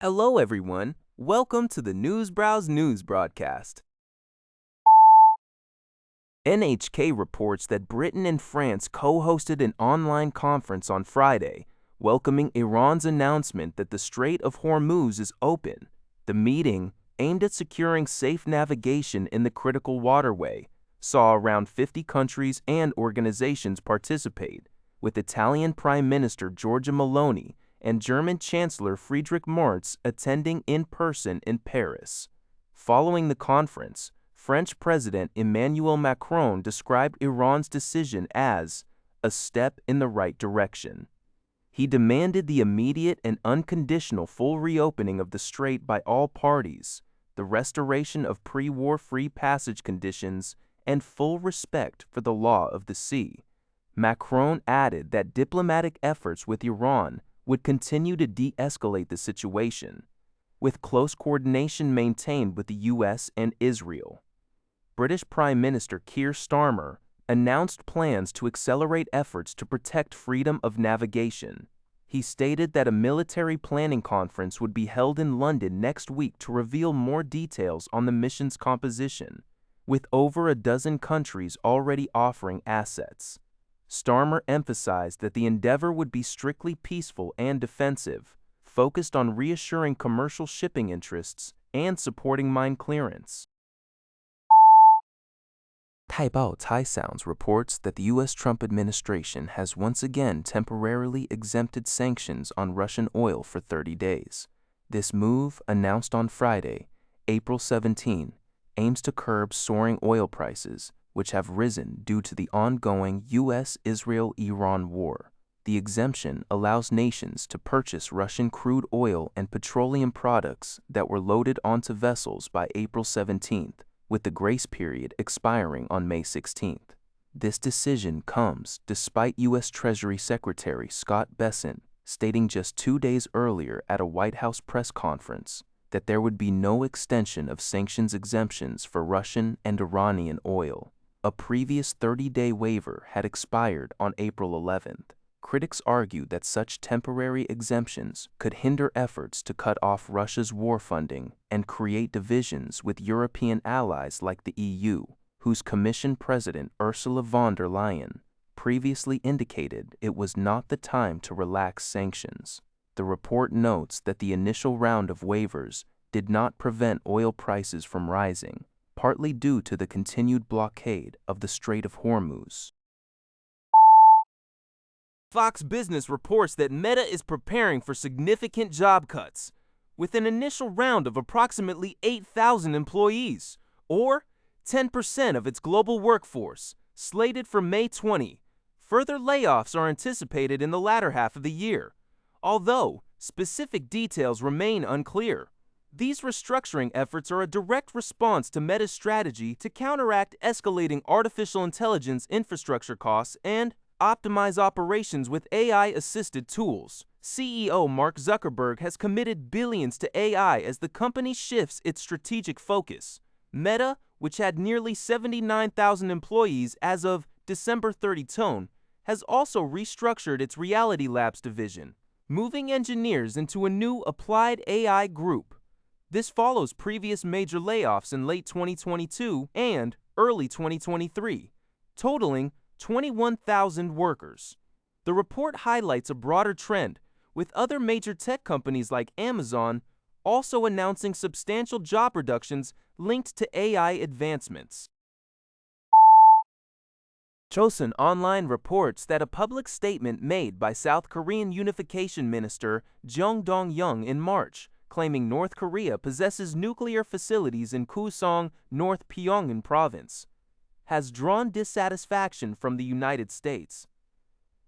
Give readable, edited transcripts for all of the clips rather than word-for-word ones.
Hello, everyone. Welcome to the Newsbrowse News broadcast. NHK reports that Britain and France co-hosted an online conference on Friday, welcoming Iran's announcement that the Strait of Hormuz is open. The meeting, aimed at securing safe navigation in the critical waterway, saw around 50 countries and organizations participate, with Italian Prime Minister Giorgia Meloni and German Chancellor Friedrich Merz attending in person in Paris. Following the conference, French President Emmanuel Macron described Iran's decision as a step in the right direction. He demanded the immediate and unconditional full reopening of the strait by all parties, the restoration of pre-war free passage conditions, and full respect for the law of the sea. Macron added that diplomatic efforts with Iran would continue to de-escalate the situation, with close coordination maintained with the U.S. and Israel. British Prime Minister Keir Starmer announced plans to accelerate efforts to protect freedom of navigation. He stated that a military planning conference would be held in London next week to reveal more details on the mission's composition, with over a dozen countries already offering assets. Starmer emphasized that the endeavor would be strictly peaceful and defensive, focused on reassuring commercial shipping interests and supporting mine clearance. Taibao Thai Sounds reports that the U.S. Trump administration has once again temporarily exempted sanctions on Russian oil for 30 days. This move, announced on Friday, April 17, aims to curb soaring oil prices, which have risen due to the ongoing U.S.-Israel-Iran war. The exemption allows nations to purchase Russian crude oil and petroleum products that were loaded onto vessels by April 17th, with the grace period expiring on May 16th. This decision comes despite U.S. Treasury Secretary Scott Bessent stating just 2 days earlier at a White House press conference that there would be no extension of sanctions exemptions for Russian and Iranian oil. A previous 30-day waiver had expired on April 11th. Critics argue that such temporary exemptions could hinder efforts to cut off Russia's war funding and create divisions with European allies like the EU, whose Commission President Ursula von der Leyen previously indicated it was not the time to relax sanctions. The report notes that the initial round of waivers did not prevent oil prices from rising, partly due to the continued blockade of the Strait of Hormuz. Fox Business reports that Meta is preparing for significant job cuts, with an initial round of approximately 8,000 employees, or 10% of its global workforce, slated for May 20. Further layoffs are anticipated in the latter half of the year, although specific details remain unclear. These restructuring efforts are a direct response to Meta's strategy to counteract escalating artificial intelligence infrastructure costs and optimize operations with AI-assisted tools. CEO Mark Zuckerberg has committed billions to AI as the company shifts its strategic focus. Meta, which had nearly 79,000 employees as of December 30, has also restructured its Reality Labs division, moving engineers into a new applied AI group. This follows previous major layoffs in late 2022 and early 2023, totaling 21,000 workers. The report highlights a broader trend, with other major tech companies like Amazon also announcing substantial job reductions linked to AI advancements. Chosun Online reports that a public statement made by South Korean Unification Minister Jung Dong-young in March, claiming North Korea possesses nuclear facilities in Kusong, North Pyongan province, has drawn dissatisfaction from the United States.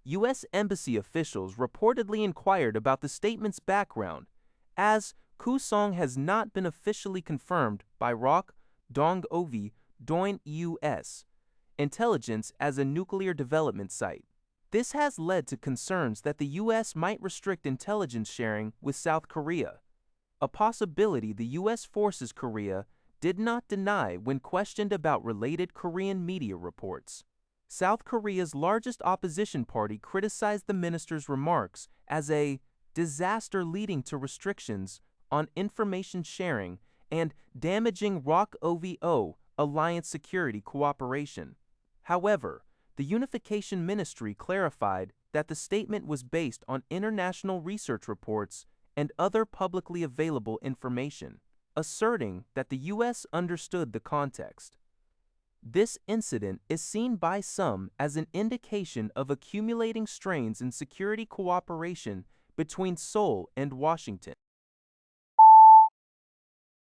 U.S. Embassy officials reportedly inquired about the statement's background, as Kusong has not been officially confirmed by ROK Dong-ovi Doin U.S. intelligence as a nuclear development site. This has led to concerns that the U.S. might restrict intelligence sharing with South Korea, a possibility the U.S. forces Korea did not deny when questioned about related Korean media reports. South Korea's largest opposition party criticized the minister's remarks as a disaster leading to restrictions on information sharing and damaging ROK-OVO alliance security cooperation. However, the Unification Ministry clarified that the statement was based on international research reports and other publicly available information, asserting that the U.S. understood the context. This incident is seen by some as an indication of accumulating strains in security cooperation between Seoul and Washington.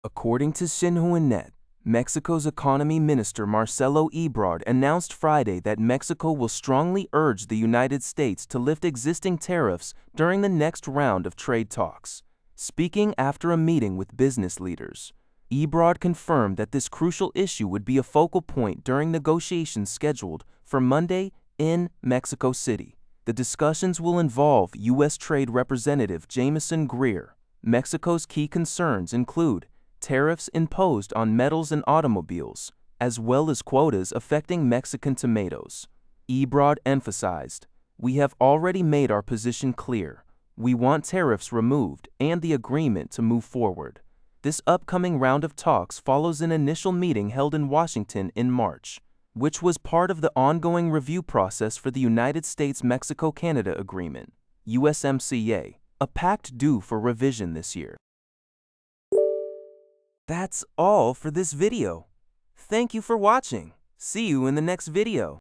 According to Xinhua, Mexico's Economy Minister Marcelo Ebrard announced Friday that Mexico will strongly urge the United States to lift existing tariffs during the next round of trade talks. Speaking after a meeting with business leaders, Ebrard confirmed that this crucial issue would be a focal point during negotiations scheduled for Monday in Mexico City. The discussions will involve U.S. Trade Representative Jamieson Greer. Mexico's key concerns include tariffs imposed on metals and automobiles, as well as quotas affecting Mexican tomatoes. Ebrard emphasized, "We have already made our position clear. We want tariffs removed and the agreement to move forward." This upcoming round of talks follows an initial meeting held in Washington in March, which was part of the ongoing review process for the United States-Mexico-Canada Agreement, USMCA, a pact due for revision this year. That's all for this video. Thank you for watching. See you in the next video.